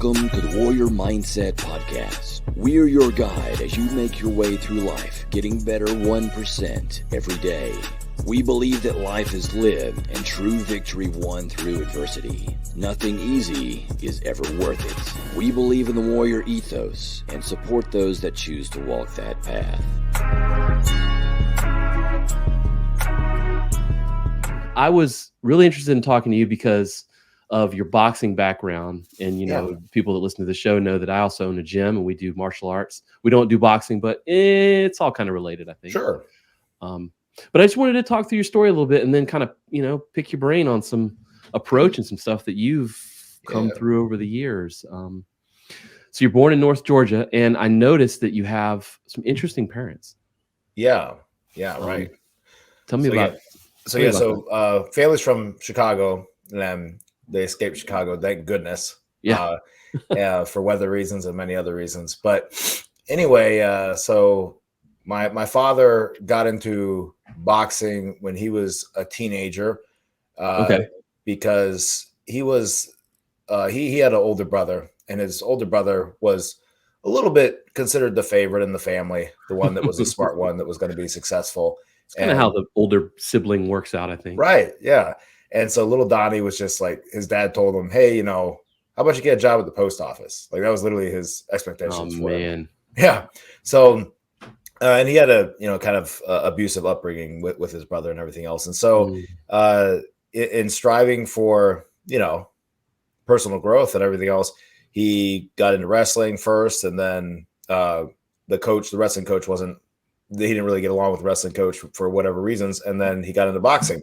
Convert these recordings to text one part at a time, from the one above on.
Welcome to the Warrior Mindset Podcast. We're your guide as you make your way through life, getting better 1% every day. We believe that life is lived and true victory won through adversity. Nothing easy is ever worth it. We believe in the warrior ethos and support those that choose to walk that path. I was really interested in talking to you because of your boxing background. And, people that listen to the show know that I also own a gym and we do martial arts. We don't do boxing, but it's all kind of related, I think. Sure. But I just wanted to talk through your story a little bit and then kind of, pick your brain on some approach and some stuff that you've come through over the years. So you're born in North Georgia, and I noticed that you have some interesting parents. Yeah. Right. Tell me about it. So family's from Chicago, and then they escaped Chicago, thank goodness. For weather reasons and many other reasons. But anyway, so my father got into boxing when he was a teenager, because he was he had an older brother, and his older brother was a little bit considered the favorite in the family, the one that was the smart one that was going to be successful. It's kind of how the older sibling works out, I think. Right. Yeah. And so little Donnie was just like, his dad told him, hey, how about you get a job at the post office? Like, that was literally his expectations for him. Yeah. So, and he had a, kind of abusive upbringing with his brother and everything else. And so in striving for, personal growth and everything else, he got into wrestling first. And then the wrestling coach he didn't really get along with the wrestling coach for whatever reasons. And then he got into boxing,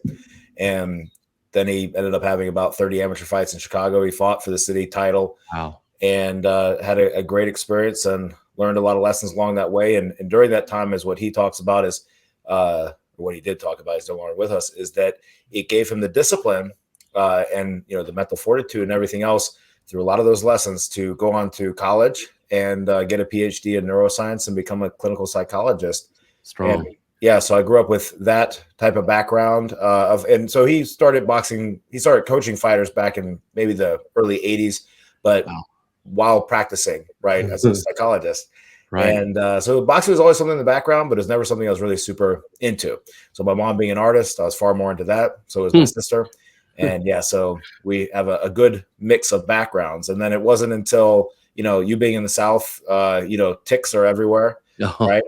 and then he ended up having about 30 amateur fights in Chicago. He fought for the city title. Wow. And had a great experience and learned a lot of lessons along that way. And during that time is what he talks about is, what he did talk about, he's no longer with us, is that it gave him the discipline and, the mental fortitude and everything else through a lot of those lessons to go on to college and get a PhD in neuroscience and become a clinical psychologist. Strong. And, so I grew up with that type of background and so he started boxing. He started coaching fighters back in maybe the early 80s, but while practicing, right, as a psychologist. Right. And so boxing was always something in the background, but it was never something I was really super into. So my mom being an artist, I was far more into that. So was my sister. And so we have a good mix of backgrounds. And then it wasn't until, you being in the South, ticks are everywhere, right?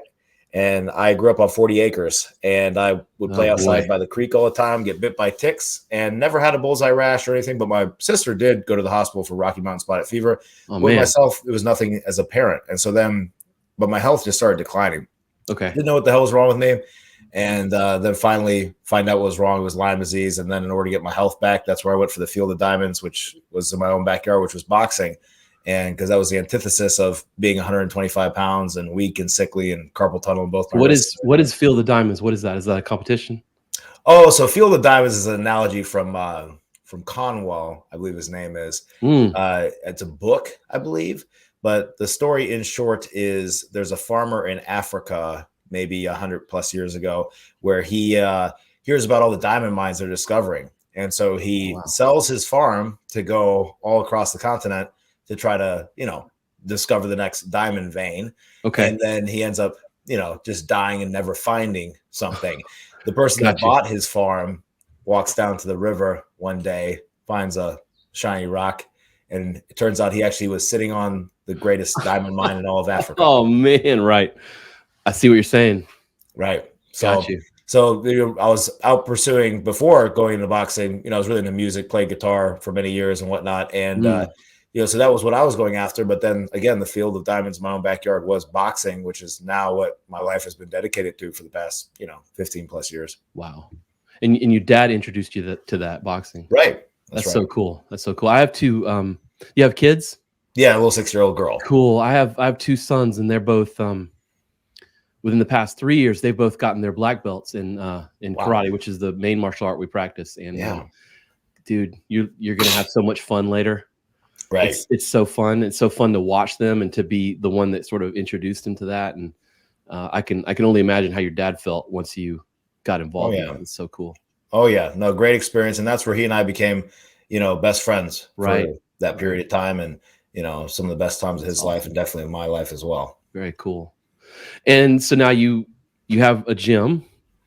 And I grew up on 40 acres, and I would play outside by the creek all the time, get bit by ticks, and never had a bullseye rash or anything. But my sister did go to the hospital for Rocky Mountain spotted fever. With myself, it was nothing as a parent. And so then, but my health just started declining. Okay. Didn't know what the hell was wrong with me. And then finally find out what was wrong. It was Lyme disease. And then in order to get my health back, that's where I went for the Field of Diamonds, which was in my own backyard, which was boxing. And because that was the antithesis of being 125 pounds and weak and sickly and carpal tunnel in both my wrists. What is Field of Diamonds? What is that? Is that a competition? Oh, so Field of Diamonds is an analogy from Conwell, I believe his name is. It's a book, I believe. But the story in short is there's a farmer in Africa, maybe 100 plus years ago, where he hears about all the diamond mines they're discovering. And so he sells his farm to go all across the continent to try to, discover the next diamond vein. Okay. And then he ends up, just dying and never finding something. The person that bought his farm walks down to the river one day, finds a shiny rock, and it turns out he actually was sitting on the greatest diamond mine in all of Africa. Oh man, right. I see what you're saying. Right. So I was out pursuing before going into boxing. I was really into music, played guitar for many years and whatnot. And, so that was what I was going after. But then again, the Field of Diamonds in my own backyard was boxing, which is now what my life has been dedicated to for the past, 15 plus years. Wow. And your dad introduced you to that boxing. Right. That's right. So cool. That's so cool. I have two, you have kids? Yeah. A little 6-year-old girl. Cool. I have two sons, and they're both, within the past 3 years, they've both gotten their black belts in karate, which is the main martial art we practice. And dude, you're going to have so much fun later. Right. It's so fun. It's so fun to watch them and to be the one that sort of introduced them to that. And I can only imagine how your dad felt once you got involved. It's so cool. Oh yeah. No, great experience. And that's where he and I became, best friends for that period of time. And some of the best times of his life, and definitely in my life as well. Very cool. And so now you have a gym,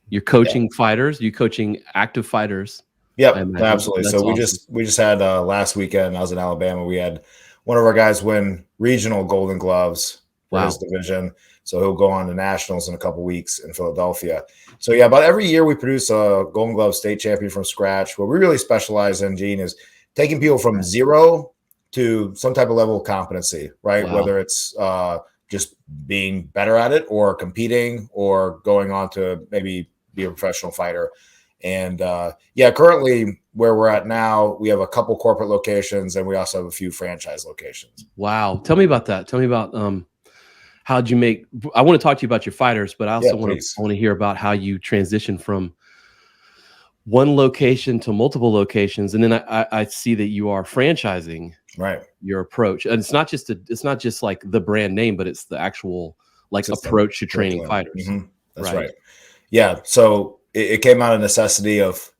you're coaching fighters, you coaching active fighters. Yep, absolutely. So we just had last weekend, I was in Alabama. We had one of our guys win regional Golden Gloves for his division. So he'll go on to nationals in a couple weeks in Philadelphia. So yeah, about every year we produce a Golden Glove state champion from scratch. What we really specialize in, Gene, is taking people from zero to some type of level of competency, right? Wow. Whether it's just being better at it or competing or going on to maybe be a professional fighter. And currently where we're at now, we have a couple corporate locations and we also have a few franchise locations. Wow. Tell me about that. Tell me about how'd you make, I want to talk to you about your fighters, but I also want to hear about how you transition from one location to multiple locations. And then I see that you are franchising your approach. And it's not just like the brand name, but it's the actual approach to training fighters. Mm-hmm. That's right. Yeah. So it came out of necessity of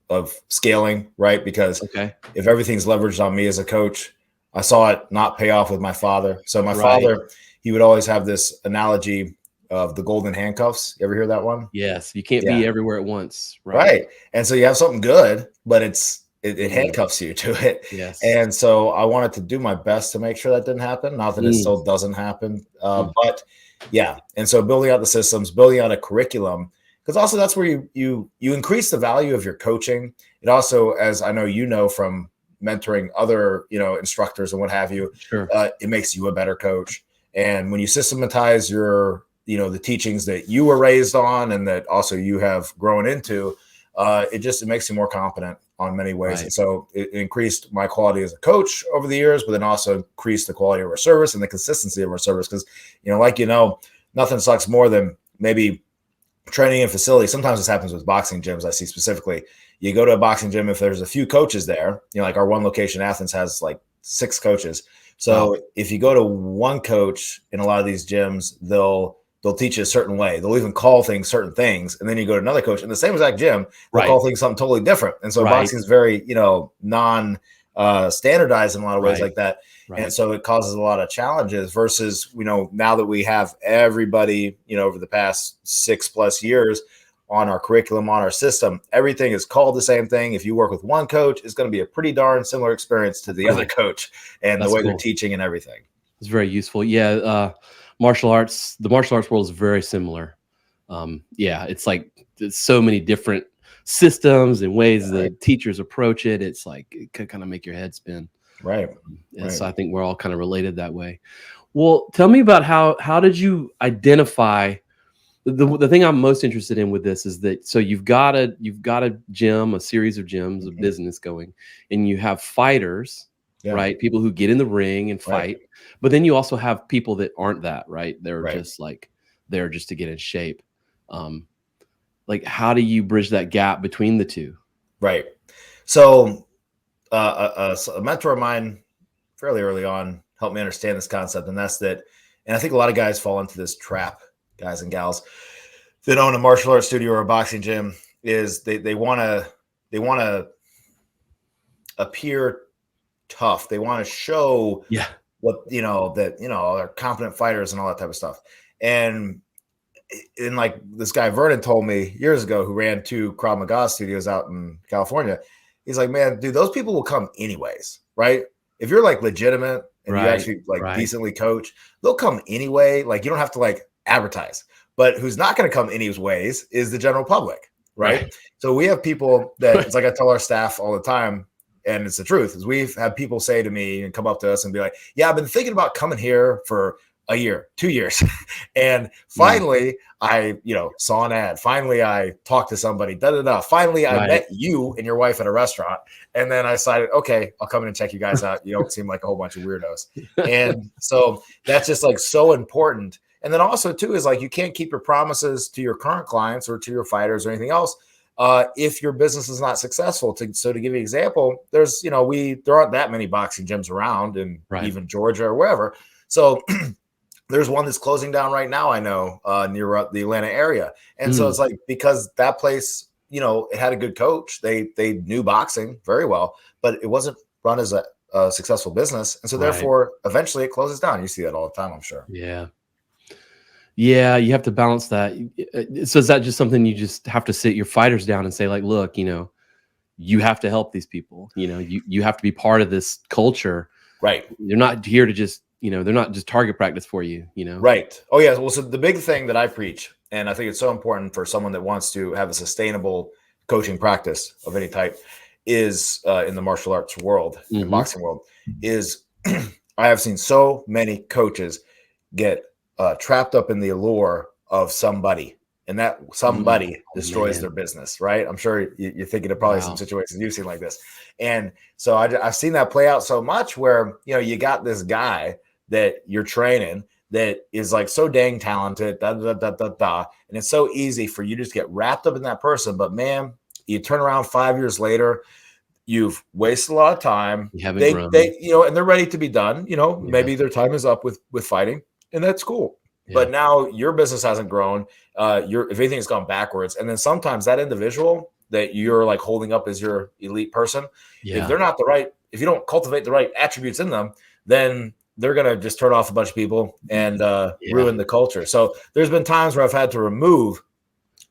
scaling, right? Because if everything's leveraged on me as a coach, I saw it not pay off with my father. So my father, he would always have this analogy of the golden handcuffs. You ever hear that one? Yes. You can't be everywhere at once. Right. And so you have something good, but it handcuffs you to it. Yes. And so I wanted to do my best to make sure that didn't happen. Not that it still doesn't happen. But yeah. And so building out the systems, building out a curriculum, because also that's where you increase the value of your coaching. It also, as I know from mentoring other instructors and what have you, it makes you a better coach. And when you systematize your the teachings that you were raised on and that also you have grown into, it makes you more competent on many ways. And so it increased my quality as a coach over the years, but then also increased the quality of our service and the consistency of our service. Because nothing sucks more than maybe training in facility. Sometimes this happens with boxing gyms. I see specifically, you go to a boxing gym, if there's a few coaches there, like our one location, Athens, has like 6 coaches. So if you go to one coach in a lot of these gyms, they'll teach you a certain way. They'll even call things certain things. And then you go to another coach in the same exact gym, they'll call things something totally different. And so boxing is very, non standardized in a lot of ways like that. And so it causes a lot of challenges versus, now that we have everybody, over the past 6+ years on our curriculum, on our system, everything is called the same thing. If you work with one coach, it's going to be a pretty darn similar experience to the other coach and the way they're teaching and everything. It's very useful. Yeah. The martial arts world is very similar. It's like there's so many different systems and ways that teachers approach it. It's like it could kind of make your head spin. Right. So I think we're all kind of related that way. Well, tell me about how did you identify the thing I'm most interested in with this is that so you've got a gym, a series of gyms, a business going, and you have fighters, right? People who get in the ring and fight, but then you also have people that aren't that, right? They're just like there just to get in shape. How do you bridge that gap between the two? Right. So a mentor of mine fairly early on helped me understand this concept. And that's that. And I think a lot of guys fall into this trap, guys and gals that own a martial arts studio or a boxing gym, is they want to appear tough. They want to show what, that, they're competent fighters and all that type of stuff. And like this guy Vernon told me years ago, who ran 2 Krav Maga studios out in California, he's like, man, dude, those people will come anyways, right? If you're like legitimate and you actually decently coach, they'll come anyway. Like you don't have to advertise. But who's not going to come anyways is the general public, right? So we have people that it's like I tell our staff all the time, and it's the truth, is we've had people say to me and come up to us and be like, yeah, I've been thinking about coming here for a year, 2 years. And finally I, saw an ad. Finally, I talked to somebody, Finally, I met you and your wife at a restaurant. And then I decided, okay, I'll come in and check you guys out. You don't seem like a whole bunch of weirdos. And so that's just so important. And then also too, is you can't keep your promises to your current clients or to your fighters or anything else if your business is not successful. So to give you an example, there's, there aren't that many boxing gyms around in even Georgia or wherever. So there's one that's closing down right now, I know, near the Atlanta area. And so it's because that place, it had a good coach. They knew boxing very well, but it wasn't run as a a successful business. And so therefore, eventually it closes down. You see that all the time, I'm sure. Yeah. Yeah. You have to balance that. So is that just something you just have to sit your fighters down and say, like, look, you have to help these people. You have to be part of this culture. Right. They're not here to just, they're not just target practice for you, Right. Oh, yeah. Well, so the big thing that I preach, and I think it's so important for someone that wants to have a sustainable coaching practice of any type, is in the martial arts world, in boxing world, is I have seen so many coaches get trapped up in the allure of somebody, and that somebody destroys their business, right? I'm sure you're thinking of probably some situations you've seen like this. And so I've seen that play out so much where, you got this guy that you're training that is like so dang talented, and it's so easy for you to just get wrapped up in that person. But man, you turn around 5 years later, you've wasted a lot of time. They and they're ready to be done. Maybe their time is up with fighting, and that's cool. Yeah. But now your business hasn't grown. If anything has gone backwards. And then sometimes that individual that you're like holding up as your elite person, if they're not if you don't cultivate the right attributes in them, then they're going to just turn off a bunch of people and ruin the culture. So there's been times where I've had to remove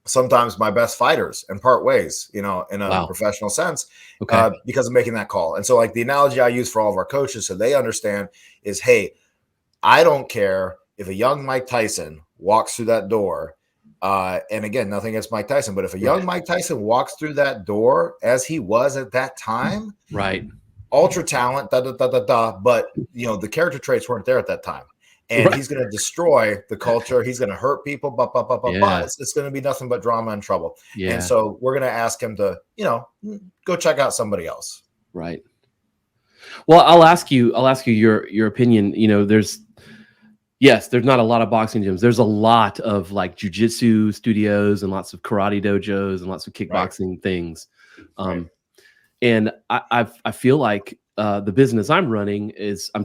sometimes my best fighters and part ways, in a professional sense, because of making that call. And so like the analogy I use for all of our coaches so they understand is, hey, I don't care if a young Mike Tyson walks through that door, and again, nothing against Mike Tyson, but if a young Mike Tyson walks through that door as he was at that time, ultra talent, but the character traits weren't there at that time, and he's going to destroy the culture. He's going to hurt people, but it's going to be nothing but drama and trouble. And so we're going to ask him to, go check out somebody else. Right. Well, I'll ask you your opinion. There's not a lot of boxing gyms. There's a lot of like jujitsu studios and lots of karate dojos and lots of kickboxing things. And I feel like the business I'm running is what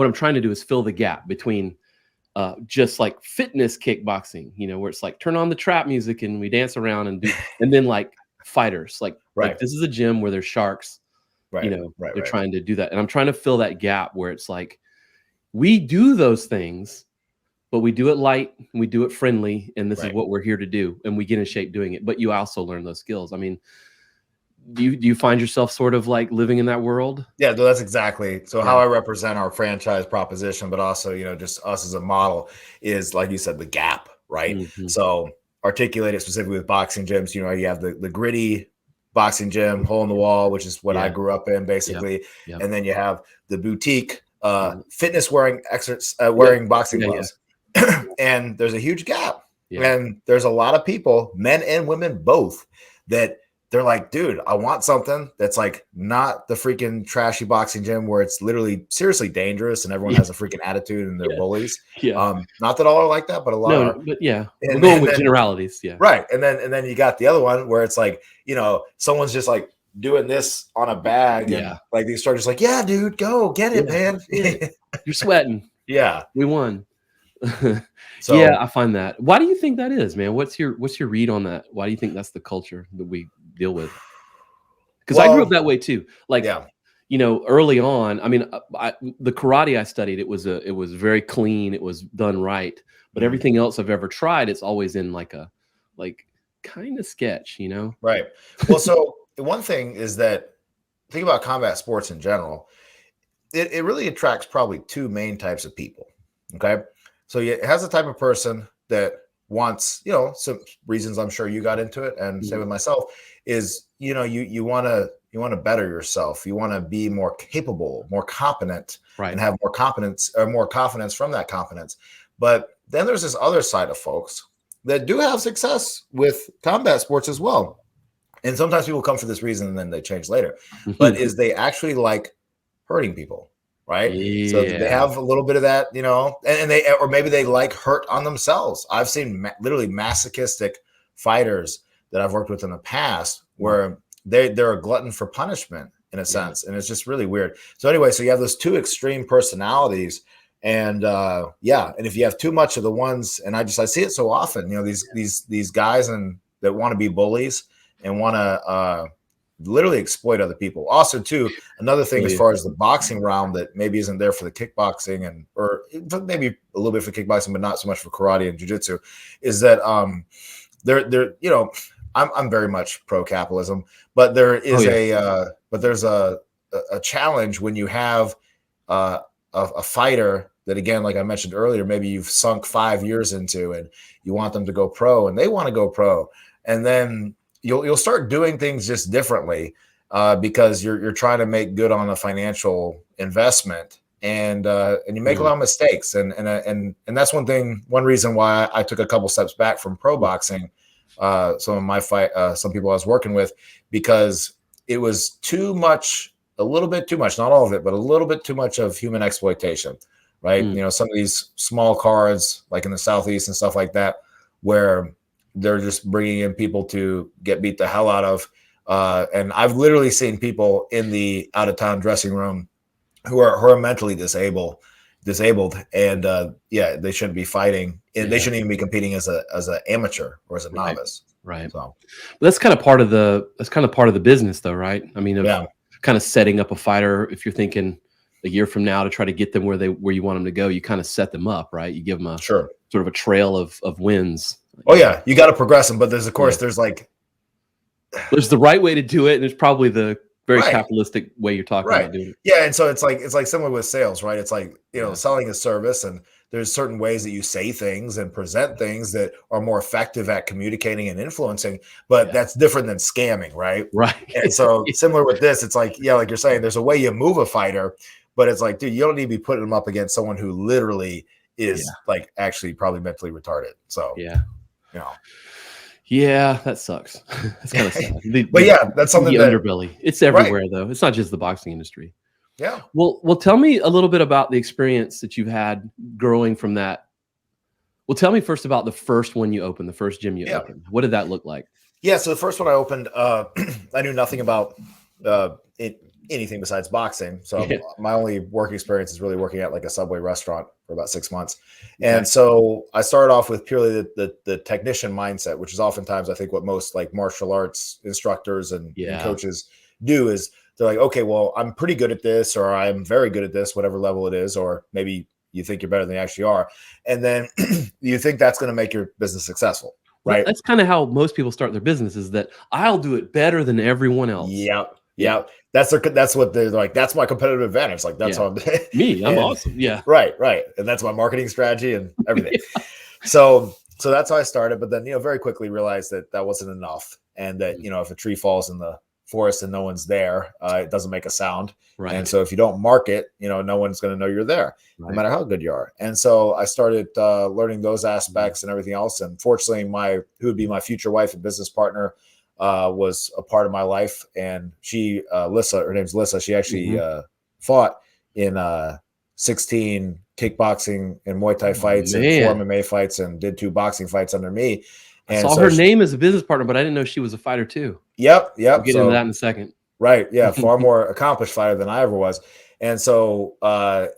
I'm trying to do is fill the gap between just like fitness kickboxing, where it's like turn on the trap music and we dance around and then like fighters, like this is a gym where there's sharks, they're trying to do that. And I'm trying to fill that gap where it's like, we do those things, but we do it light and we do it friendly. And this is what we're here to do. And we get in shape doing it, but you also learn those skills. I mean, do you find yourself sort of like living in that world? Yeah, that's exactly. So how I represent our franchise proposition, but also, just us as a model is, like you said, the gap, right? So articulate it specifically with boxing gyms. You have the gritty boxing gym, hole in the wall, which is what I grew up in basically. And then you have the boutique fitness wearing boxing gloves. And there's a huge gap. And there's a lot of people, men and women both, that they're like, dude, I want something that's like not the freaking trashy boxing gym where it's literally seriously dangerous and everyone has a freaking attitude and they're bullies. Not that all are like that, but a lot are. But we're going with generalities. Right. And then you got the other one where it's like, someone's just like doing this on a bag and like these start just like, yeah, dude, go get it, man. You're sweating. We won. So I find that. Why do you think that is, man? What's your read on that? Why do you think that's the culture that we deal with? Because I grew up that way too. Like, early on, I mean, the karate I studied, it was very clean. It was done right. But everything else I've ever tried, it's always in like kind of sketch, Right. Well, so one thing is that think about combat sports in general. It really attracts probably two main types of people. Okay. So it has a type of person that wants, some reasons I'm sure you got into it, and same with myself, is, you want to better yourself. You want to be more capable, more competent, and have more confidence from that competence. But then there's this other side of folks that do have success with combat sports as well. And sometimes people come for this reason and then they change later, but is they actually like hurting people. Right. So they have a little bit of that, and or maybe they like hurt on themselves. I've seen literally masochistic fighters that I've worked with in the past where they're a glutton for punishment in a sense. And it's just really weird. So anyway, so you have those two extreme personalities, and and if you have too much of the ones, and I see it so often, these guys that want to be bullies and want to literally exploit other people. Also, too, another thing as Yeah. far as the boxing realm that maybe isn't there for the kickboxing or maybe a little bit for kickboxing, but not so much for karate and jiu-jitsu, is that they're I'm very much pro-capitalism, but there is there's a challenge when you have a fighter that, again, like I mentioned earlier, maybe you've sunk 5 years into, and you want them to go pro, and they want to go pro, and then you'll start doing things just differently because you're trying to make good on a financial investment, and you make a lot of mistakes, and that's one reason why I took a couple steps back from pro boxing. Some of my some people I was working with, because it was too much, a little bit too much, not all of it, but a little bit too much of human exploitation, right? Some of these small cards, like in the Southeast and stuff like that, where they're just bringing in people to get beat the hell out of. And I've literally seen people in the out of town dressing room who are mentally disabled, and they shouldn't be fighting, and they shouldn't even be competing as an amateur or as a novice. Right. So that's kind of part of the business, though, right? I mean, kind of setting up a fighter. If you're thinking a year from now to try to get them where you want them to go, you kind of set them up, right? You give them a sort of a trail of wins. Oh yeah, you got to progress them, but there's there's the right way to do it, and there's probably the very capitalistic way you're talking about doing it. Yeah, and so it's like similar with sales, right? It's like, selling a service, and there's certain ways that you say things and present things that are more effective at communicating and influencing, but that's different than scamming, right? Right. And so similar with this, it's like, like you're saying, there's a way you move a fighter, but it's like, dude, you don't need to be putting them up against someone who literally is like actually probably mentally retarded. So yeah, that sucks. That's kind of sad. But that's something the underbelly. It's everywhere, though. It's not just the boxing industry. Yeah. Well, tell me a little bit about the experience that you've had growing from that. Well, tell me first about the first one you opened, the first gym you opened. What did that look like? Yeah, so the first one I opened, I knew nothing about anything besides boxing. So my only work experience is really working at like a Subway restaurant for about 6 months. And so I started off with purely the technician mindset, which is oftentimes, I think, what most like martial arts instructors and coaches do, is they're like, okay, well, I'm pretty good at this, or I'm very good at this, whatever level it is, or maybe you think you're better than you actually are. And then you think that's going to make your business successful. Right. That's kind of how most people start their business, is that I'll do it better than everyone else. Yeah. That's what they're like. That's my competitive advantage. Like that's how I'm awesome. Yeah. Right. And that's my marketing strategy and everything. So that's how I started. But then, very quickly realized that wasn't enough. And that, if a tree falls in the forest and no one's there, it doesn't make a sound. Right. And so if you don't market, no one's going to know you're there, no matter how good you are. And so I started learning those aspects and everything else. And fortunately, who would be my future wife and business partner was a part of my life. And she, her name's Lissa. She actually fought in 16 kickboxing and Muay Thai fights and 4 MMA fights, and did 2 boxing fights under me. And I saw her name as a business partner, but I didn't know she was a fighter too. Yep. We'll get into that in a second. Right. Yeah. Far more accomplished fighter than I ever was. And so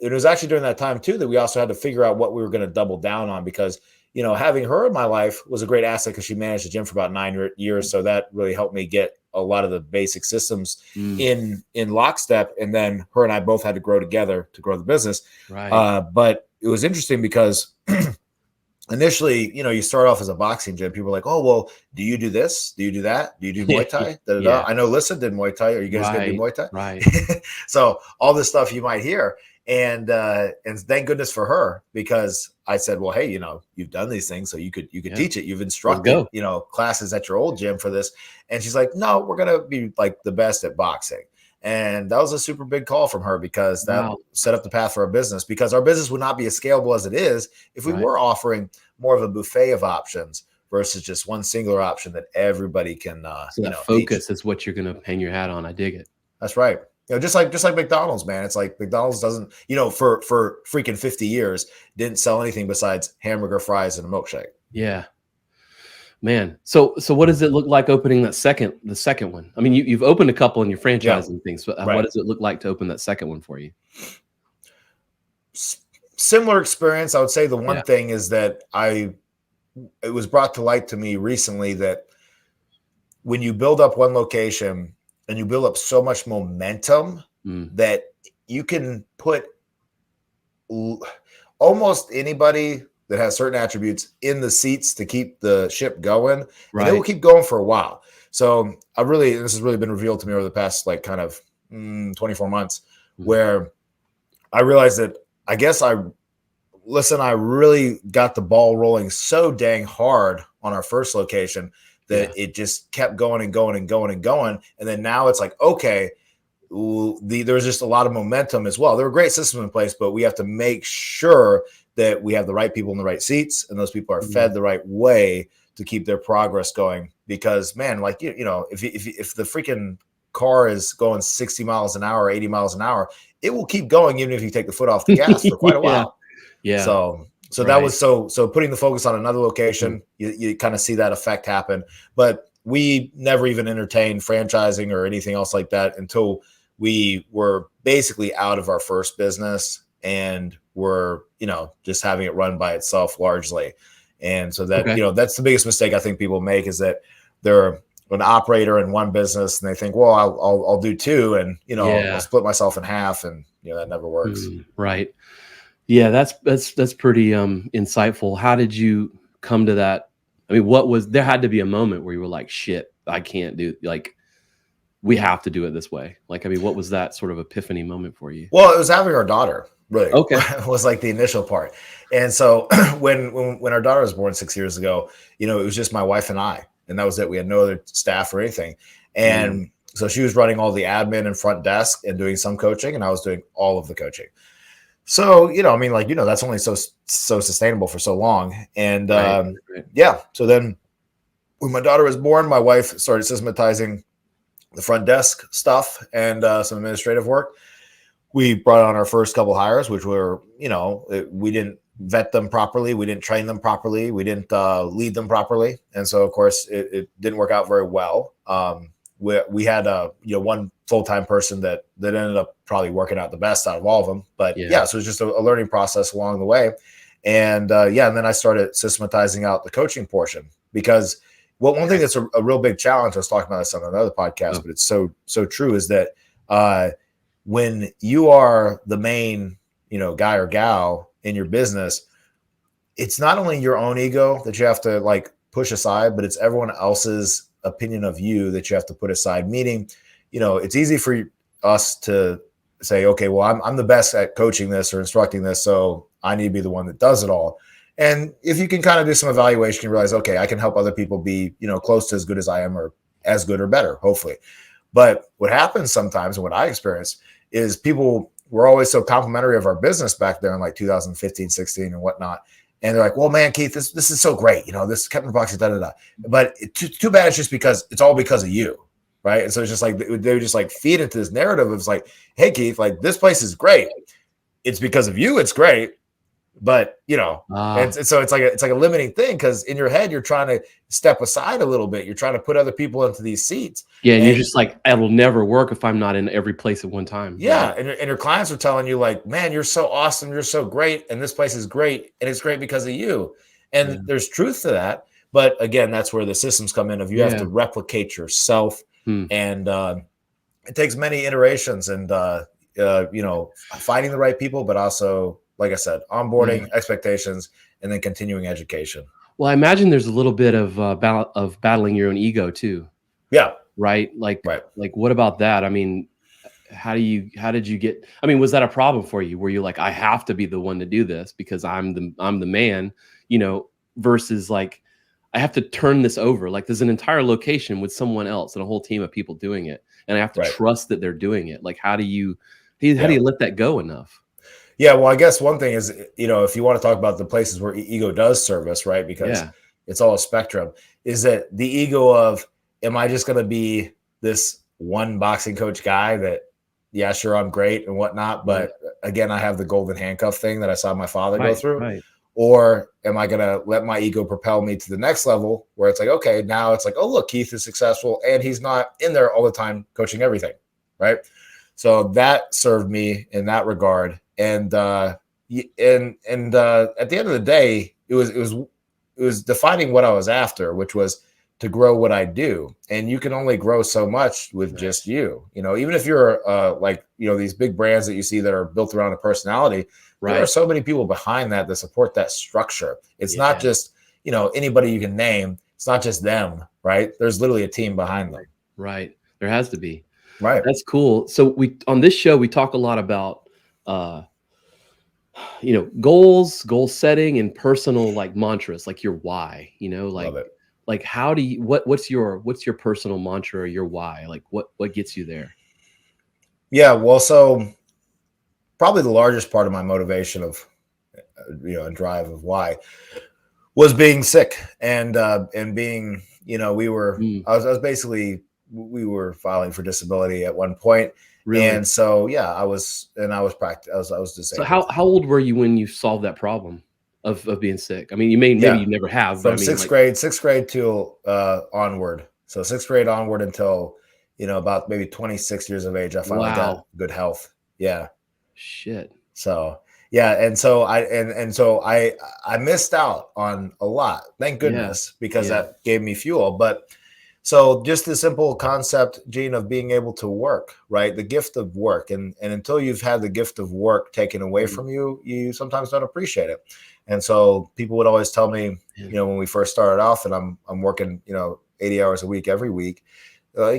it was actually during that time too that we also had to figure out what we were going to double down on, because, having her in my life was a great asset, because she managed the gym for about 9 years. So that really helped me get a lot of the basic systems in lockstep. And then her and I both had to grow together to grow the business. Right. But it was interesting because initially, you start off as a boxing gym. People are like, oh, well, do you do this? Do you do that? Do you do Muay Thai? I know Lissa did Muay Thai. Are you guys going to do Muay Thai? Right. So all this stuff you might hear. And thank goodness for her, because I said, well, hey, you've done these things, so you could teach it. You've instructed, classes at your old gym for this. And she's like, no, we're going to be like the best at boxing. And that was a super big call from her, because that set up the path for our business, because our business would not be as scalable as it is if we were offering more of a buffet of options versus just one singular option that everybody can, so that focus is what you're going to hang your hat on. I dig it. That's right. Just like McDonald's, man. It's like McDonald's doesn't, for freaking 50 years, didn't sell anything besides hamburger, fries, and a milkshake. Yeah. Man, so what does it look like opening the second one? I mean, you've opened a couple in your franchise and things, but what does it look like to open that second one for you? Similar experience. I would say the one thing is that it was brought to light to me recently that when you build up one location and you build up so much momentum that you can put almost anybody that has certain attributes in the seats to keep the ship going, and it will keep going for a while. So this has really been revealed to me over the past like kind of 24 months, where I realized that I really got the ball rolling so dang hard on our first location that it just kept going and going and going and going. And then now it's like, okay, there's just a lot of momentum as well. There were great systems in place, but we have to make sure that we have the right people in the right seats, and those people are fed the right way to keep their progress going. Because man, like, you know, if the freaking car is going 60 miles an hour, 80 miles an hour, it will keep going even if you take the foot off the gas for quite a while. Yeah. So that was so putting the focus on another location, you kind of see that effect happen. But we never even entertained franchising or anything else like that until we were basically out of our first business and were, you know, just having it run by itself largely. And so that, you know, that's the biggest mistake I think people make, is that they're an operator in one business and they think, well, I'll do two, and, you know, I'll split myself in half, and, you know, that never works. Right. Yeah. That's pretty insightful. How did you come to that? I mean, there had to be a moment where you were like, shit, I can't do, like, we have to do it this way. Like, I mean, what was that sort of epiphany moment for you? Well, it was having our daughter, really. Okay. was like the initial part. And so when our daughter was born 6 years ago, you know, it was just my wife and I, and that was it. We had no other staff or anything. And so she was running all the admin and front desk and doing some coaching, and I was doing all of the coaching. So, you know, I mean, like, you know, that's only so sustainable for so long. And yeah. So then when my daughter was born, my wife started systematizing the front desk stuff and some administrative work. We brought on our first couple hires, which were, you know, we didn't vet them properly. We didn't train them properly. We didn't lead them properly. And so, of course, it didn't work out very well. We had, you know, one full-time person that ended up probably working out the best out of all of them. But so it was just a learning process along the way. And and then I started systematizing out the coaching portion, because one thing that's a real big challenge, I was talking about this on another podcast, but it's so true, is that when you are the main, you know, guy or gal in your business, it's not only your own ego that you have to like push aside, but it's everyone else's opinion of you that you have to put aside. Meaning, you know, it's easy for us to say, okay, well, I'm the best at coaching this or instructing this, so I need to be the one that does it all. And if you can kind of do some evaluation, you realize, okay, I can help other people be, you know, close to as good as I am, or as good or better, hopefully. But what happens sometimes, and what I experienced, is people were always so complimentary of our business back there in like 2015, 16 and whatnot. And they're like, well, man, Keith, this is so great. You know, this Keppner box is da-da-da. But too bad it's just because it's all because of you, right? And so it's just like, they would just like feed into this narrative of, it's like, hey, Keith, like, this place is great. It's because of you. It's great. But, you know, and so it's like a limiting thing, because in your head, you're trying to step aside a little bit. You're trying to put other people into these seats. Yeah. And you're just like, it'll never work if I'm not in every place at one time. Yeah. Right? And your clients are telling you like, man, you're so awesome. You're so great. And this place is great. And it's great because of you. And there's truth to that. But again, that's where the systems come in, of you have to replicate yourself. And it takes many iterations and, you know, finding the right people, but also, like I said, onboarding, expectations, and then continuing education. Well, I imagine there's a little bit of battling your own ego too. Yeah. Right. Like what about that? I mean, how did you get? I mean, was that a problem for you? Were you like, I have to be the one to do this because I'm the man, you know, versus like, I have to turn this over. Like, there's an entire location with someone else and a whole team of people doing it, and I have to trust that they're doing it. Like, how do you let that go enough? Yeah, well, I guess one thing is, you know, if you want to talk about the places where ego does service, right? Because it's all a spectrum, is that the ego of, am I just going to be this one boxing coach guy that, yeah, sure, I'm great and whatnot, but again, I have the golden handcuff thing that I saw my father go through. Right. Or am I going to let my ego propel me to the next level where it's like, okay, now it's like, oh, look, Keith is successful and he's not in there all the time coaching everything, right? So that served me in that regard. And at the end of the day, it was defining what I was after, which was to grow what I do. And you can only grow so much with just you. You know, even if you're like, you know, these big brands that you see that are built around a personality, there are so many people behind that support that structure. It's not just, you know, anybody you can name. It's not just them, right? There's literally a team behind them. Right. There has to be. Right. That's cool. So on this show, we talk a lot about, you know, goal setting and personal like mantras, like your why, you know, like how do you, what's your personal mantra or your why? Like what gets you there? Yeah. Well, so probably the largest part of my motivation of, you know, and drive of why was being sick and being, you know, I was basically, we were filing for disability at one point. Really? And so, yeah, I was disabled. So how old were you when you solved that problem of being sick? I mean, maybe you never have, from but I mean, sixth grade till onward. So sixth grade onward until, you know, about maybe 26 years of age, I finally got good health. Yeah. Shit. So yeah, and so I missed out on a lot. Thank goodness, because that gave me fuel. But so just the simple concept, Gene, of being able to work, right? The gift of work. And until you've had the gift of work taken away from you, you sometimes don't appreciate it. And so people would always tell me, you know, when we first started off and I'm working, you know, 80 hours a week every week,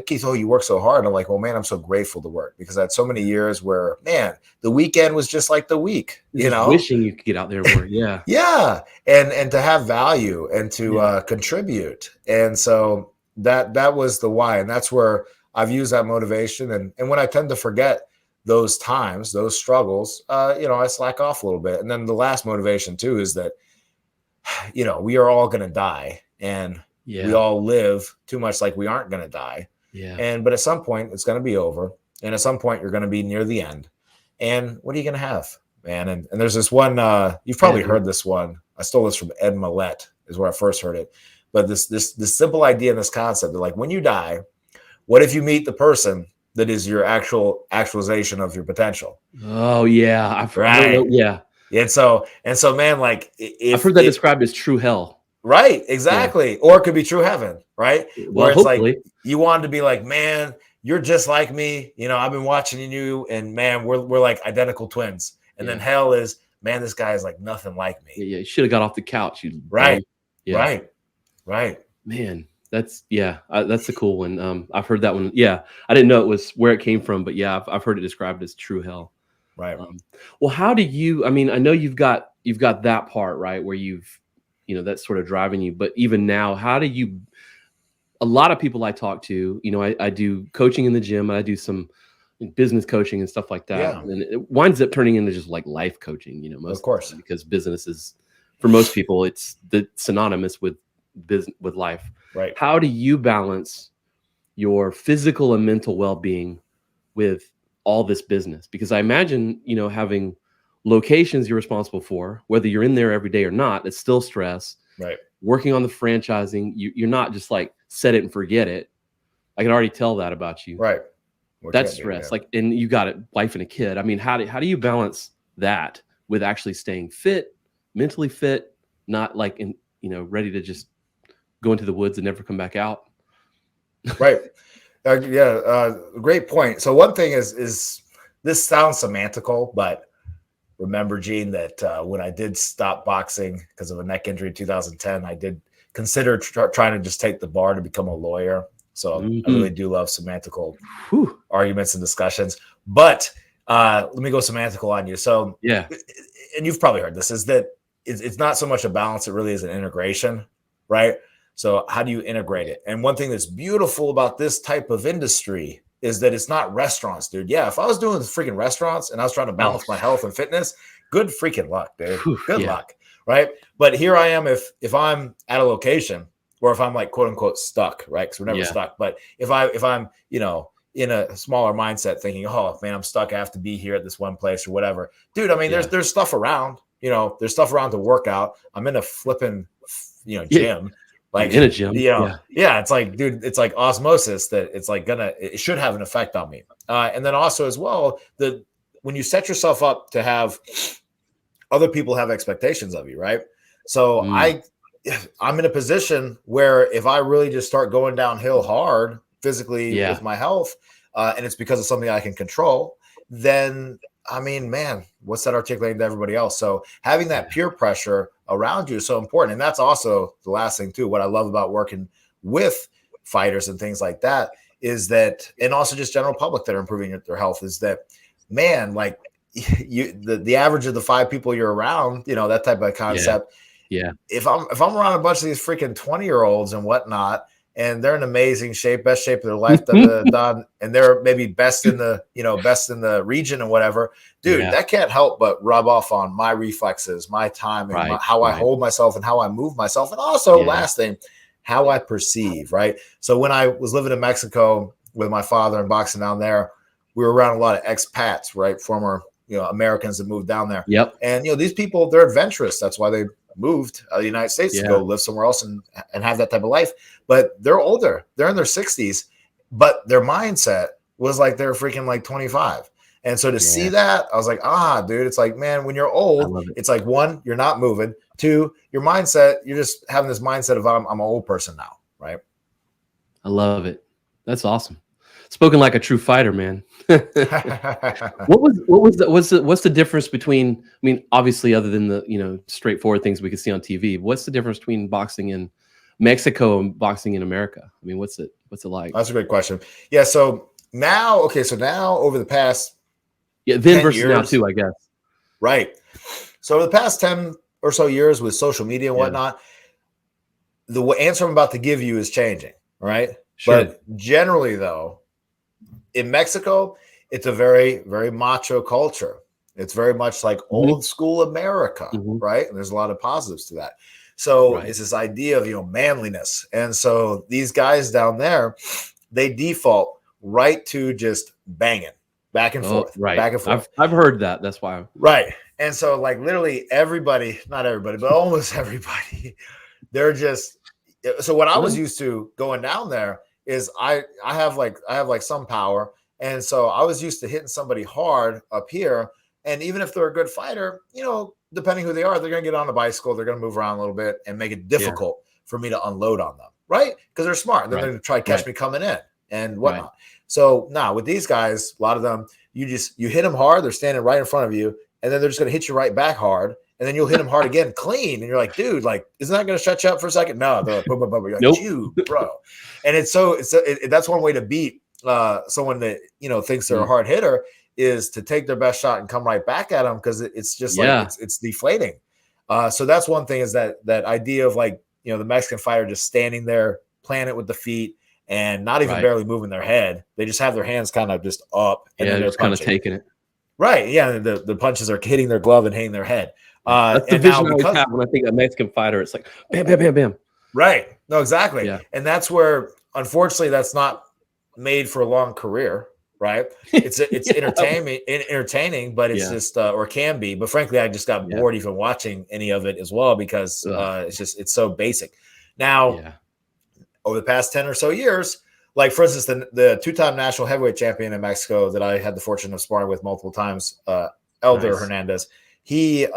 Keith, oh, you work so hard. And I'm like, well, man, I'm so grateful to work, because I had so many years where, man, the weekend was just like the week, you know, wishing you could get out there and work. Yeah. Yeah. And to have value and to contribute. And so that was the why. And that's where I've used that motivation. And when I tend to forget those times, those struggles, you know, I slack off a little bit. And then the last motivation too is that, you know, we are all going to die, and we all live too much like we aren't going to die. Yeah. But at some point it's going to be over. And at some point you're going to be near the end. And what are you going to have, man? And there's this one, you've probably heard this one. I stole this from Ed Millett, is where I first heard it. But this simple idea and this concept that, like, when you die, what if you meet the person that is your actual actualization of your potential? Oh yeah. And so, man, like, I've heard that described as true hell. Right, exactly. Yeah. Or it could be true heaven, right? Well, where it's hopefully. Like you wanted to be like, man, you're just like me. You know, I've been watching you, and man, we're like identical twins. And then hell is, man, this guy is like nothing like me. Yeah, you should have got off the couch. Right. Man, that's that's a cool one. I've heard that one. Yeah, I didn't know it was where it came from, but yeah, I've heard it described as true hell. Right. Well, how do you? I mean, I know you've got that part right where you've, you know, that's sort of driving you. But even now, how do you? A lot of people I talk to, you know, I do coaching in the gym, and I do some business coaching and stuff like that. Yeah. And it winds up turning into just like life coaching, you know, most of course, because business is, for most people, it's synonymous with life. Right. How do you balance your physical and mental well-being with all this business? Because I imagine, you know, having locations you're responsible for, whether you're in there every day or not, it's still stress. Right. Working on the franchising, you're not just like set it and forget it. I can already tell that about you. Right. That's stress. Like, and you got a wife and a kid. I mean, how do you balance that with actually staying fit, mentally fit, not like ready to just go into the woods and never come back out? Right. Great point. So one thing is this sounds semantical, but remember, Gene, that when I did stop boxing because of a neck injury in 2010, I did consider trying to just take the bar to become a lawyer. So I really do love semantical arguments and discussions. But let me go semantical on you. So yeah, and you've probably heard this, is that it's not so much a balance, it really is an integration, right? So how do you integrate it? And one thing that's beautiful about this type of industry is that it's not restaurants, dude. Yeah, if I was doing the freaking restaurants and I was trying to balance my health and fitness, good freaking luck, dude. Good luck, right? But here I am if I'm at a location, or if I'm like quote unquote stuck, right? Because we're never stuck. But if I'm you know, in a smaller mindset, thinking, oh man, I'm stuck, I have to be here at this one place or whatever, dude. I mean, there's stuff around. You know, there's stuff around to work out. I'm in a flipping, you know, gym. Like in a gym, it's like, dude, it's like osmosis that it's like it should have an effect on me. And then also as well, when you set yourself up to have other people have expectations of you, right? So I'm in a position where if I really just start going downhill hard physically with my health, and it's because of something I can control, then I mean, man, what's that articulating to everybody else? So having that peer pressure around you is so important. And that's also the last thing too. What I love about working with fighters and things like that is that, and also just general public that are improving their health, is that, man, like the average of the 5 people you're around, you know, that type of concept. Yeah. If I'm around a bunch of these freaking 20-year-olds and whatnot, and they're in amazing shape, best shape of their life, and they're maybe best in the region and whatever, dude, that can't help but rub off on my reflexes, my time, and how I hold myself and how I move myself. And also, last thing, how I perceive, right? So when I was living in Mexico with my father and boxing down there, we were around a lot of expats, right? Former, Americans that moved down there. Yep. And, these people, they're adventurous. That's why they moved out of the United States to go live somewhere else and have that type of life. But they're older. They're in their 60s, but their mindset was like they're freaking like 25. And so to see that, I was like, dude, it's like, man, when you're old, it's like, 1, you're not moving. 2, your mindset, you're just having this mindset of I'm an old person now, right? I love it. That's awesome. Spoken like a true fighter, man. What's the difference between, I mean, obviously other than the, straightforward things we can see on TV, what's the difference between boxing in Mexico and boxing in America? I mean, what's it like? That's a great question. Yeah. So now over the past, then versus years, now too, I guess. Right. So over the past 10 or so years with social media and whatnot, the answer I'm about to give you is changing. Right. Sure. But generally though, in Mexico, it's a very, very macho culture. It's very much like old school America, right? And there's a lot of positives to that. So it's this idea of, manliness. And so these guys down there, they default right to just banging back and forth, back and forth. I've heard that. That's why. Right. And so like literally everybody, not everybody, but almost everybody, they're just, so what I was used to going down there is I have some power. And so I was used to hitting somebody hard up here. And even if they're a good fighter, depending who they are, they're going to get on the bicycle. They're going to move around a little bit and make it difficult for me to unload on them. Right. Because they're smart. They're going to try to catch me coming in and whatnot. Right. So now with these guys, a lot of them, you hit them hard. They're standing right in front of you. And then they're just going to hit you right back hard. And then you'll hit them hard again, clean. And you're like, dude, like, isn't that going to shut you up for a second? No, they're like, boom, boom, boom. You're like, nope. Dude, bro. And that's one way to beat someone that, thinks they're a hard hitter, is to take their best shot and come right back at them. Cause it's just like, it's deflating. So that's one thing, is that idea of like, the Mexican fighter just standing there, playing it with the feet and not even barely moving their head. They just have their hands kind of just up. And they're just kind of taking it. Right. Yeah. The punches are hitting their glove and hitting their head. That's the vision I always have when I think of a Mexican fighter. It's like bam, bam, bam, bam. Right. No, exactly. Yeah. And that's where, unfortunately, that's not made for a long career. Right. It's entertaining, but it's just or can be. But frankly, I just got bored even watching any of it as well, because it's so basic. Now, over the past 10 or so years, like for instance, the 2-time national heavyweight champion in Mexico that I had the fortune of sparring with multiple times, Elder Hernandez, he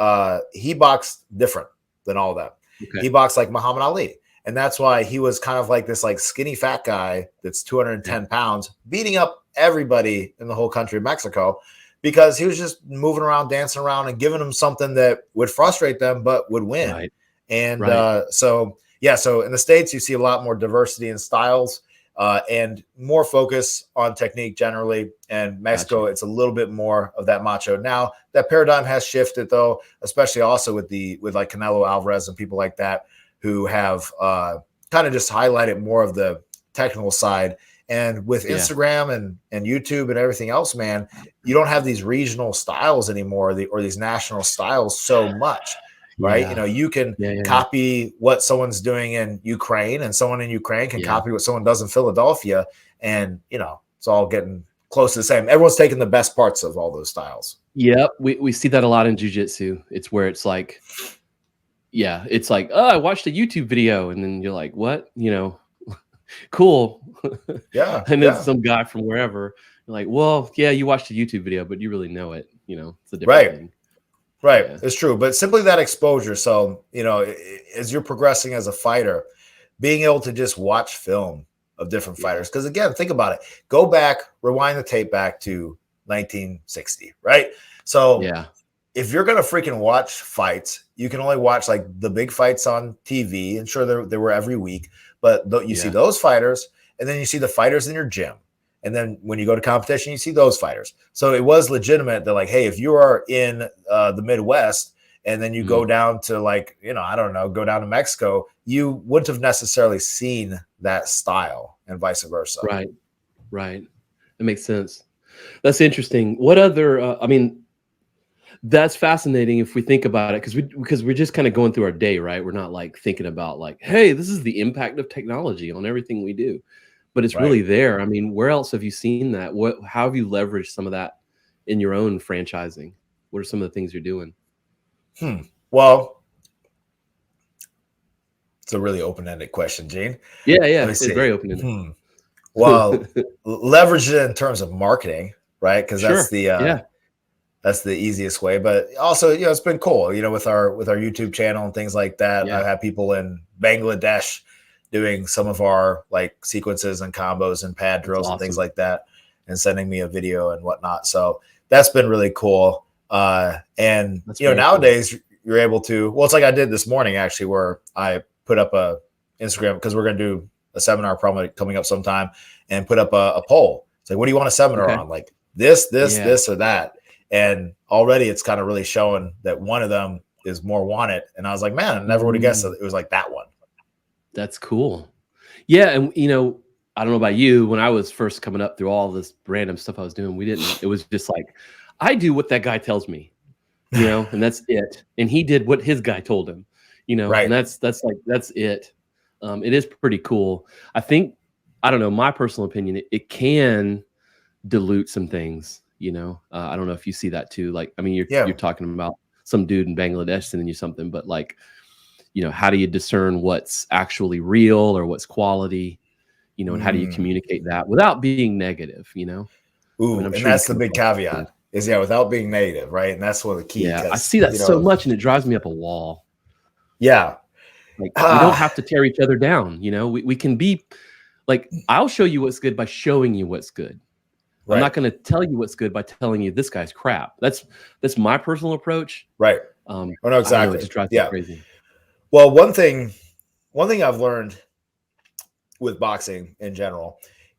boxed different than all that. Okay. He boxed like Muhammad Ali. And that's why he was kind of like this like skinny fat guy that's 210 pounds, beating up everybody in the whole country of Mexico, because he was just moving around, dancing around, and giving them something that would frustrate them but would win. Right. And so in the States, you see a lot more diversity in styles and more focus on technique generally. And Mexico, it's a little bit more of that macho. Now, that paradigm has shifted, though, especially also with like Canelo Alvarez and people like that, who have kind of just highlighted more of the technical side. And with Instagram and YouTube and everything else, man, you don't have these regional styles anymore, or these national styles so much, right? You can copy what someone's doing in Ukraine, and someone in Ukraine can copy what someone does in Philadelphia. And, it's all getting close to the same. Everyone's taking the best parts of all those styles. Yep. We see that a lot in jiu-jitsu. It's where it's like, it's like, oh, I watched a YouTube video, and then you're like, what? Cool. Yeah. And then some guy from wherever, you're like, well, you watched a YouTube video, but you really know it. It's a different thing. Right. Yeah. It's true. But simply that exposure. So, as you're progressing as a fighter, being able to just watch film of different fighters. Because again, think about it. Go back, rewind the tape back to 1960, right? So Yeah. if you're going to freaking watch fights, you can only watch like the big fights on TV. And sure, they were every week. But you see those fighters, and then you see the fighters in your gym. And then when you go to competition, you see those fighters. So it was legitimate that, like, hey, if you are in the Midwest and then you go down to, like, I don't know, go down to Mexico, you wouldn't have necessarily seen that style and vice versa. Right. Right. That makes sense. That's interesting. What other, that's fascinating if we think about it, because we're just kind of going through our day, right? We're not like thinking about like, hey, this is the impact of technology on everything we do. But it's really there. I mean, where else have you seen that? How have you leveraged some of that in your own franchising? What are some of the things you're doing? Well, it's a really open-ended question, Gene. Yeah, it's very open-ended. Well, leverage it in terms of marketing, right? Because that's that's the easiest way. But also, it's been cool, with our YouTube channel and things like that. Yeah. I've had people in Bangladesh doing some of our like sequences and combos and pad drills and things like that, and sending me a video and whatnot. So that's been really cool. And nowadays you're able to, well, it's like I did this morning actually, where I put up a Instagram, because we're going to do a seminar probably coming up sometime, and put up a poll. It's like, what do you want a seminar on? Like this, or that. And already it's kind of really showing that one of them is more wanted. And I was like, man, I never would have guessed that it was like that one. That's cool. Yeah. And, I don't know about you, when I was first coming up through all this random stuff I was doing, it was just like, I do what that guy tells me, and that's it. And he did what his guy told him, and that's it. It is pretty cool. I think, I don't know, my personal opinion, it can dilute some things, I don't know if you see that too. Like, I mean, you're talking about some dude in Bangladesh sending you something, but like, how do you discern what's actually real or what's quality, and how do you communicate that without being negative, Ooh, and that's the big caveat is, without being negative, right? And that's one of the key. Yeah, I see that so much, and it drives me up a wall. Yeah. Like, we don't have to tear each other down, we can be like, I'll show you what's good by showing you what's good. Right. I'm not going to tell you what's good by telling you this guy's crap. That's my personal approach. Right. No, exactly. It just drives me crazy. Well, one thing I've learned with boxing in general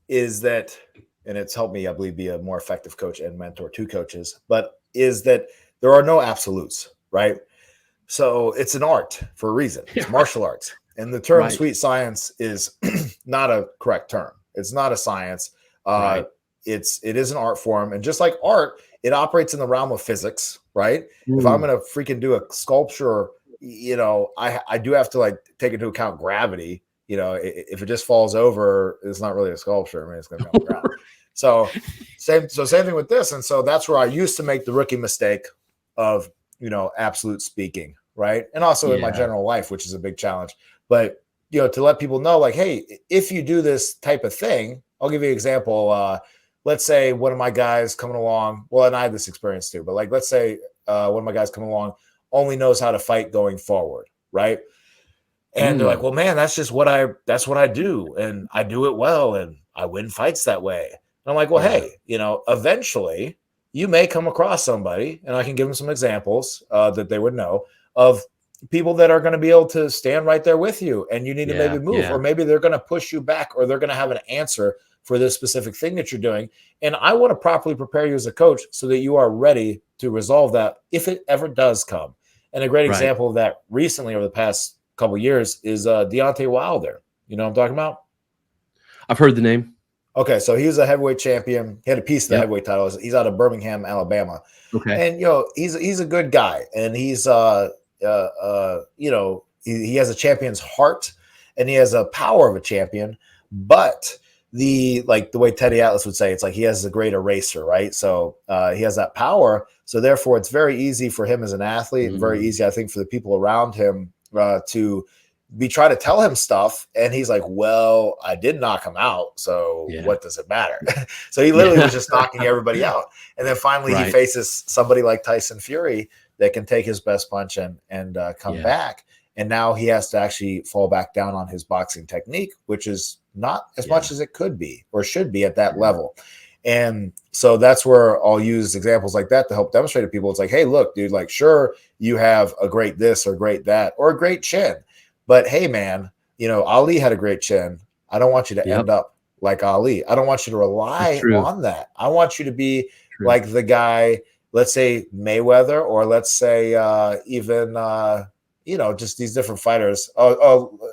is that, and it's helped me, I believe, be a more effective coach and mentor to coaches, but is that there are no absolutes, right? So it's an art for a reason. It's martial arts. And the term sweet science is not a correct term. It's not a science. It is an art form. And just like art, it operates in the realm of physics, right? If I'm going to freaking do a sculpture, I do have to like take into account gravity. If it just falls over, it's not really a sculpture. I mean, it's going to be on the ground. So same thing with this. And so that's where I used to make the rookie mistake of, absolute speaking, right? And also in my general life, which is a big challenge. But, to let people know, like, hey, if you do this type of thing, I'll give you an example. Let's say one of my guys coming along, well, and I had this experience too, but like, let's say one of my guys coming along only knows how to fight going forward, right? And they're like, well, man, that's what I do. And I do it well. And I win fights that way. And I'm like, well, hey, eventually you may come across somebody, and I can give them some examples that they would know of people that are going to be able to stand right there with you, and you need to maybe move, or maybe they're going to push you back, or they're going to have an answer for this specific thing that you're doing. And I want to properly prepare you as a coach so that you are ready to resolve that if it ever does come. And a great example of that recently over the past couple of years is Deontay Wilder. You know what I'm talking about? I've heard the name. Okay, so he was a heavyweight champion. He had a piece of the heavyweight title. He's out of Birmingham, Alabama. Okay. And he's a good guy, and he's he has a champion's heart, and he has a power of a champion. But the way Teddy Atlas would say, it's like he has a great eraser, right? So he has that power. So therefore, it's very easy for him as an athlete, and very easy, I think, for the people around him to try to tell him stuff. And he's like, well, I did knock him out, so what does it matter? So he literally was just knocking everybody out. And then finally he faces somebody like Tyson Fury, that can take his best punch and come back. And now he has to actually fall back down on his boxing technique, which is not as much as it could be or should be at that level. And so that's where I'll use examples like that to help demonstrate to people. It's like, hey, look, dude, like, sure, you have a great this or great that or a great chin. But hey, man, Ali had a great chin. I don't want you to end up like Ali. I don't want you to rely on that. I want you to be like the guy, let's say Mayweather, or let's say even just these different fighters,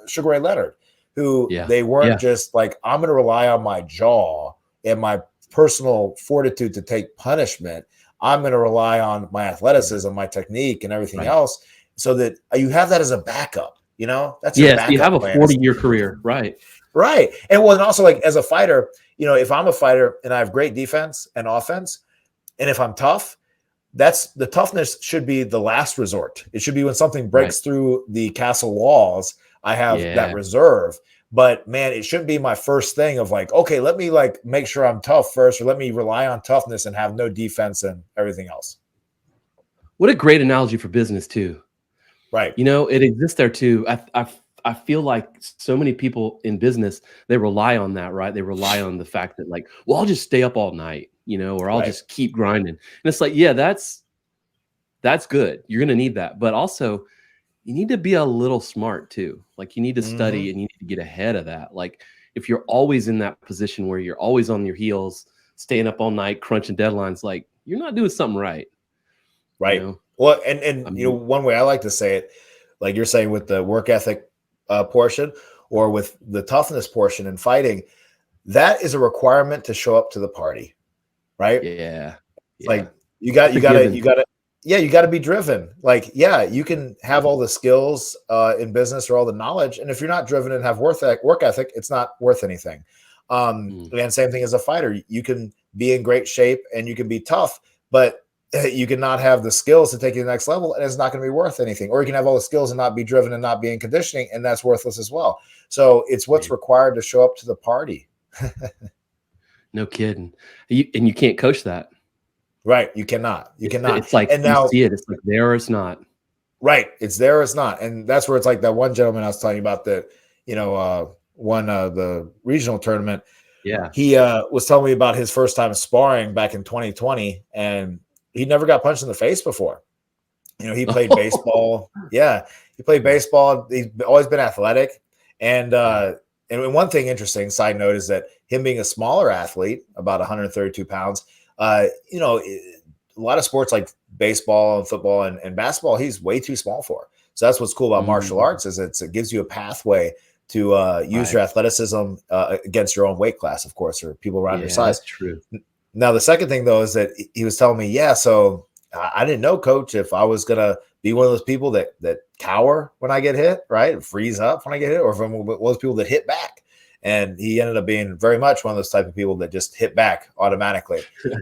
Sugar Ray Leonard, who they weren't just like, I'm going to rely on my jaw and my personal fortitude to take punishment. I'm going to rely on my athleticism, my technique, and everything else, so that you have that as a backup. That's your backup. You have a 40-year career, right? Right. And also, like, as a fighter, if I'm a fighter and I have great defense and offense, and if I'm tough, the toughness should be the last resort. It should be when something breaks through the castle walls, I have that reserve. But man, it shouldn't be my first thing of like, okay, let me like make sure I'm tough first, or let me rely on toughness and have no defense and everything else. What a great analogy for business too. Right. It exists there too. I feel like so many people in business, they rely on that, right? They rely on the fact that like, well, I'll just stay up all night, or I'll just keep grinding. And it's like, yeah, that's good. You're going to need that. But also you need to be a little smart too. Like you need to study and you need to get ahead of that. Like if you're always in that position where you're always on your heels, staying up all night, crunching deadlines, like you're not doing something right. Right. Well, and one way I like to say it, like you're saying with the work ethic portion or with the toughness portion in fighting, that is a requirement to show up to the party. Right. Yeah. Like you got to be driven. Like, you can have all the skills in business or all the knowledge. And if you're not driven and have work ethic, it's not worth anything. And same thing as a fighter. You can be in great shape and you can be tough, but you cannot have the skills to take you to the next level, and it's not going to be worth anything. Or you can have all the skills and not be driven and not be in conditioning, and that's worthless as well. So it's what's required to show up to the party. No kidding. And you can't coach that. Right. You cannot. It's like, and now you see it. It's like there or it's not. Right. It's there or it's not. And that's where it's like that one gentleman I was telling you about that, won the regional tournament. Yeah. He was telling me about his first time sparring back in 2020, and he never got punched in the face before. He played baseball. Yeah. He played baseball. He's always been athletic. And one thing interesting, side note, is that him being a smaller athlete, about 132 pounds, a lot of sports like baseball and football and basketball, he's way too small for. So that's what's cool about martial arts is it gives you a pathway to use your athleticism against your own weight class, of course, or people around your size. That's true. Now, the second thing, though, is that he was telling me, so I didn't know, Coach, if I was going to be one of those people that cower when I get hit, right, and freeze up when I get hit, or if I'm one of those people that hit back. And he ended up being very much one of those type of people that just hit back automatically.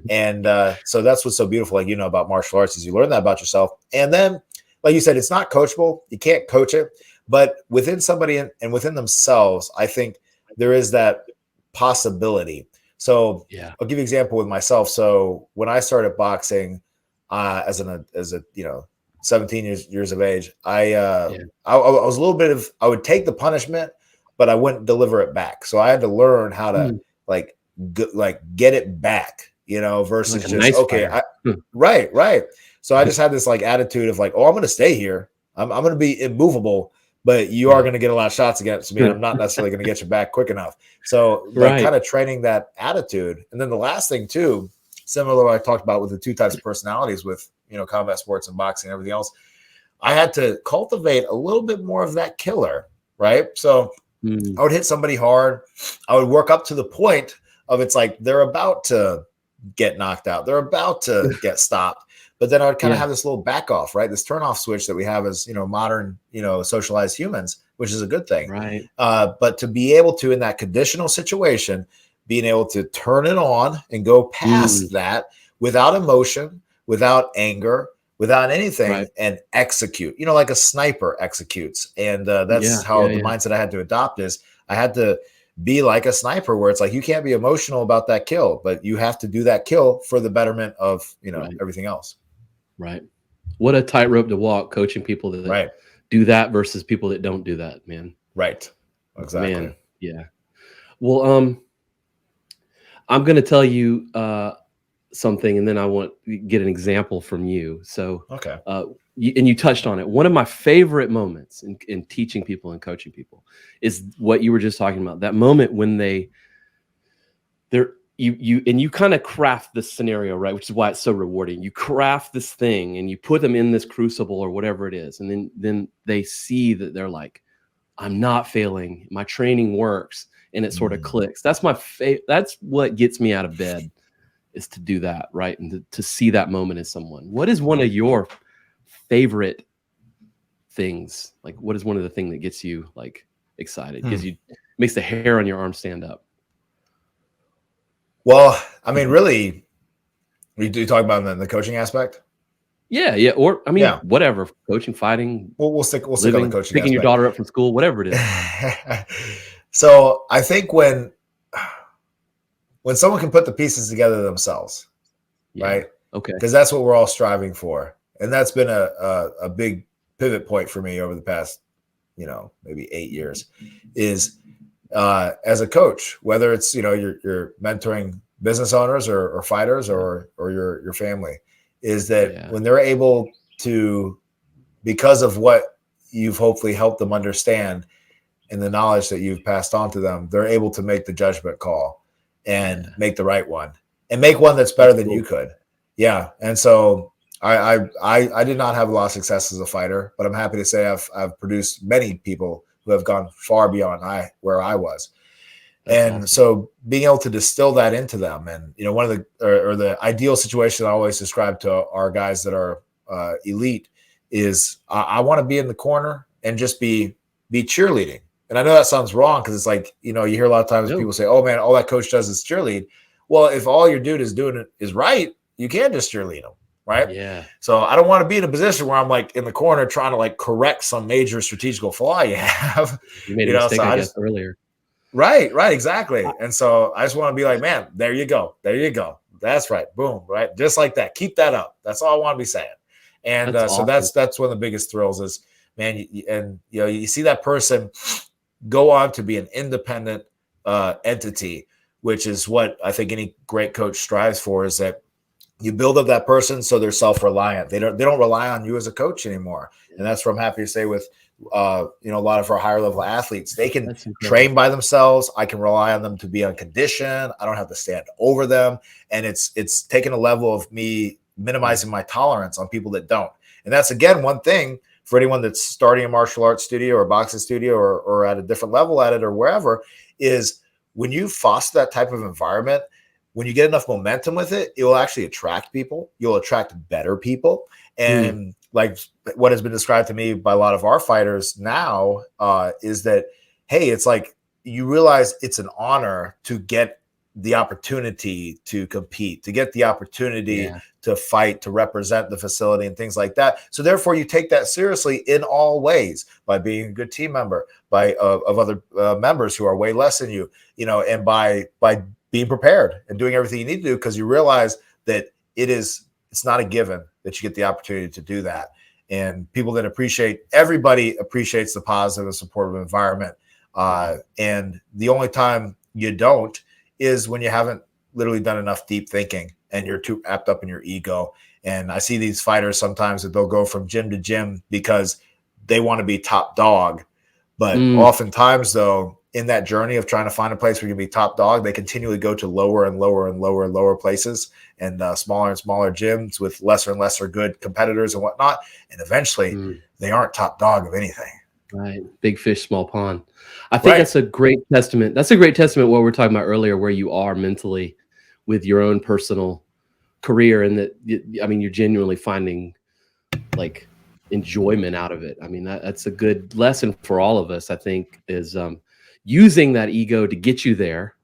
And so that's what's so beautiful, like, about martial arts is you learn that about yourself. And then, like you said, it's not coachable. You can't coach it. But within somebody and within themselves, I think there is that possibility. So I'll give you an example with myself. So when I started boxing as a 17 years of age, I was a little bit of, I would take the punishment, but I wouldn't deliver it back. So I had to learn how to get it back, versus like just, okay. Right. So I just had this like attitude of like, oh, I'm going to stay here. I'm going to be immovable, but you are going to get a lot of shots against me. And I'm not necessarily going to get you back quick enough. So kind of training that attitude. And then the last thing too, similar to what I talked about with the two types of personalities with, combat sports and boxing and everything else, I had to cultivate a little bit more of that killer. Right. So I would hit somebody hard. I would work up to the point of it's like they're about to get knocked out. They're about to get stopped. But then I would kind of have this little back off, right? This turn off switch that we have as, modern, socialized humans, which is a good thing. Right. But to be able to, in that conditional situation, being able to turn it on and go past that without emotion, without anger, without anything, and execute, like a sniper executes. And that's how the mindset I had to adopt is I had to be like a sniper where it's like, you can't be emotional about that kill, but you have to do that kill for the betterment of, everything else. Right. What a tightrope to walk, coaching people that do that versus people that don't do that, man. Right. Exactly. Man, yeah. Well, I'm going to tell you something, and then I want to get an example from you. So, okay. And you touched on it. One of my favorite moments in teaching people and coaching people is what you were just talking about. That moment when you kind of craft this scenario, right? Which is why it's so rewarding. You craft this thing and you put them in this crucible or whatever it is, and then they see that they're like, I'm not failing. My training works, and it sort of clicks. That's that's what gets me out of bed, is to do that, right? And to see that moment as someone. What is one of your favorite things? Like, what is one of the things that gets you like excited? Makes the hair on your arm stand up? Well, I mean, really, we do talk about in the coaching aspect. Yeah. Or I mean, whatever, coaching, fighting. We'll stick on the coaching. Picking your daughter up from school, whatever it is. So I think when someone can put the pieces together themselves, right? Okay. Because that's what we're all striving for, and that's been a big pivot point for me over the past, maybe 8 years, is as a coach, whether it's you're mentoring business owners or fighters or your family, is that when they're able to, because of what you've hopefully helped them understand and the knowledge that you've passed on to them, they're able to make the judgment call and make the right one and make one that's better than you could. Yeah. And so I did not have a lot of success as a fighter, but I'm happy to say I've produced many people who have gone far beyond where I was. That's awesome. So being able to distill that into them, and one of the ideal situation I always describe to our guys that are elite is I want to be in the corner and just be cheerleading. And I know that sounds wrong because it's like, you hear a lot of times people say, oh man, all that coach does is cheerlead. Well, if all your dude is doing is right, you can just cheerlead them. Right. Yeah. So I don't want to be in a position where I'm like in the corner trying to like correct some major strategical flaw you have. You made a mistake, I guess, earlier. Right. Exactly. And so I just want to be like, man, there you go. That's right. Boom. Right. Just like that. Keep that up. That's all I want to be saying. And that's so that's one of the biggest thrills is, man, you see that person go on to be an independent entity, which is what I think any great coach strives for, is that you build up that person so they're self-reliant. They don't rely on you as a coach anymore. And that's what I'm happy to say with a lot of our higher level athletes. They can train by themselves. I can rely on them to be on condition. I don't have to stand over them. And it's taken a level of me minimizing my tolerance on people that don't. And that's, again, one thing for anyone that's starting a martial arts studio or a boxing studio or at a different level at it or wherever, is when you foster that type of environment, when you get enough momentum with it, it will actually attract people. You'll attract better people. And like what has been described to me by a lot of our fighters now is that, hey, it's like you realize it's an honor to get the opportunity to compete, to get the opportunity to fight, to represent the facility and things like that. So therefore you take that seriously in all ways, by being a good team member, by of other members who are way less than you, and by being prepared and doing everything you need to do, because you realize that it's not a given that you get the opportunity to do that. And people that everybody appreciates the positive and supportive environment. And the only time you don't is when you haven't literally done enough deep thinking and you're too wrapped up in your ego. And I see these fighters sometimes that they'll go from gym to gym because they want to be top dog. But oftentimes, though, in that journey of trying to find a place where you can be top dog, they continually go to lower and lower and lower and lower places and smaller and smaller gyms with lesser and lesser good competitors and whatnot. And eventually they aren't top dog of anything. Right. Big fish, small pond. I think that's a great testament. That's a great testament what we were talking about earlier, where you are mentally with your own personal career, and that, I mean, you're genuinely finding like enjoyment out of it. I mean, that's a good lesson for all of us, I think, is using that ego to get you there,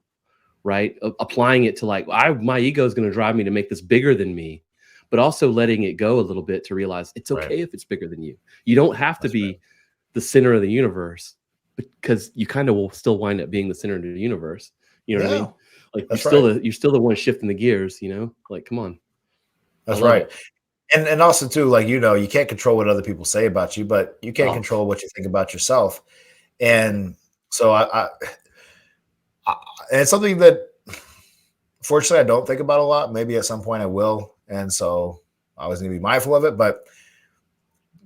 right? Applying it to like, my ego is going to drive me to make this bigger than me, but also letting it go a little bit to realize it's okay if it's bigger than you. You don't have to be the center of the universe, because you kind of will still wind up being the center of the universe. You know what I mean? Like you're still the one shifting the gears, like, come on. That's right. And also too, like, you can't control what other people say about you, but you can Oh, control what you think about yourself. And so and it's something that fortunately I don't think about a lot. Maybe at some point I will. And so I always need to be mindful of it, but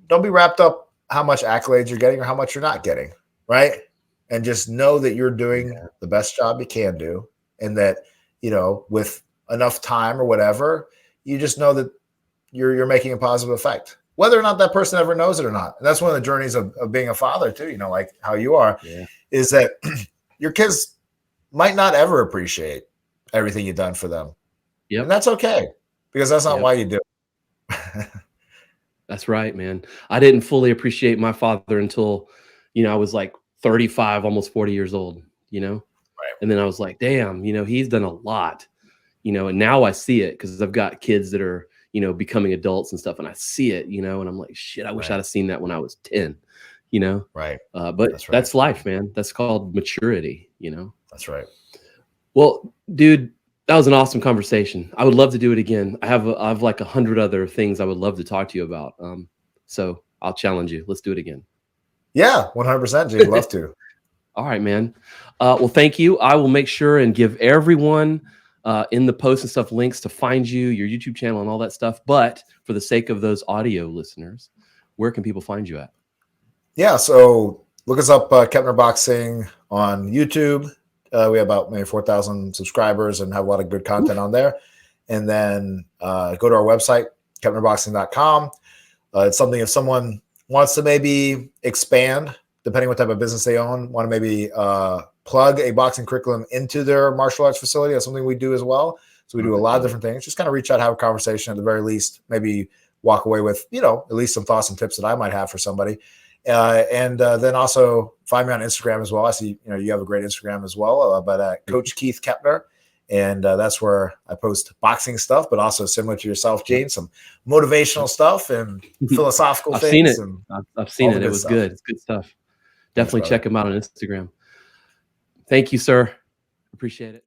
don't be wrapped up how much accolades you're getting or how much you're not getting, right? And just know that you're doing the best job you can do, and that, with enough time or whatever, you just know that you're making a positive effect, whether or not that person ever knows it or not. And that's one of the journeys of being a father too, like how you are, is that your kids might not ever appreciate everything you've done for them. yep. And that's okay, because that's not why you do it. That's right, man. I didn't fully appreciate my father until, I was like 35, almost 40 years old, Right. And then I was like, damn, he's done a lot, and now I see it because I've got kids that are, becoming adults and stuff. And I see it, and I'm like, shit, I wish I'd have seen that when I was 10, Right. But that's life, man. That's called maturity, That's right. Well, dude, that was an awesome conversation. I would love to do it again. I have like 100 other things I would love to talk to you about. So I'll challenge you. Let's do it again. Yeah, 100%. Jay, love to. All right, man. Well, thank you. I will make sure and give everyone in the post and stuff links to find you, your YouTube channel, and all that stuff. But for the sake of those audio listeners, where can people find you at? Yeah, so look us up, Keppner Boxing on YouTube. We have about maybe 4,000 subscribers and have a lot of good content on there. And then go to our website, keppnerboxing.com. It's something if someone wants to maybe expand, depending what type of business they own, want to maybe plug a boxing curriculum into their martial arts facility. That's something we do as well. So we do a lot of different things. Just kind of reach out, have a conversation, at the very least, maybe walk away with, at least some thoughts and tips that I might have for somebody. And then also find me on Instagram as well. I see, you have a great Instagram as well, but Coach Keith Keppner. And that's where I post boxing stuff, but also similar to yourself, Gene, some motivational stuff and philosophical I've things. seen it. I've seen it. It was good. It's good stuff. Definitely check him out on Instagram. Thank you, sir. Appreciate it.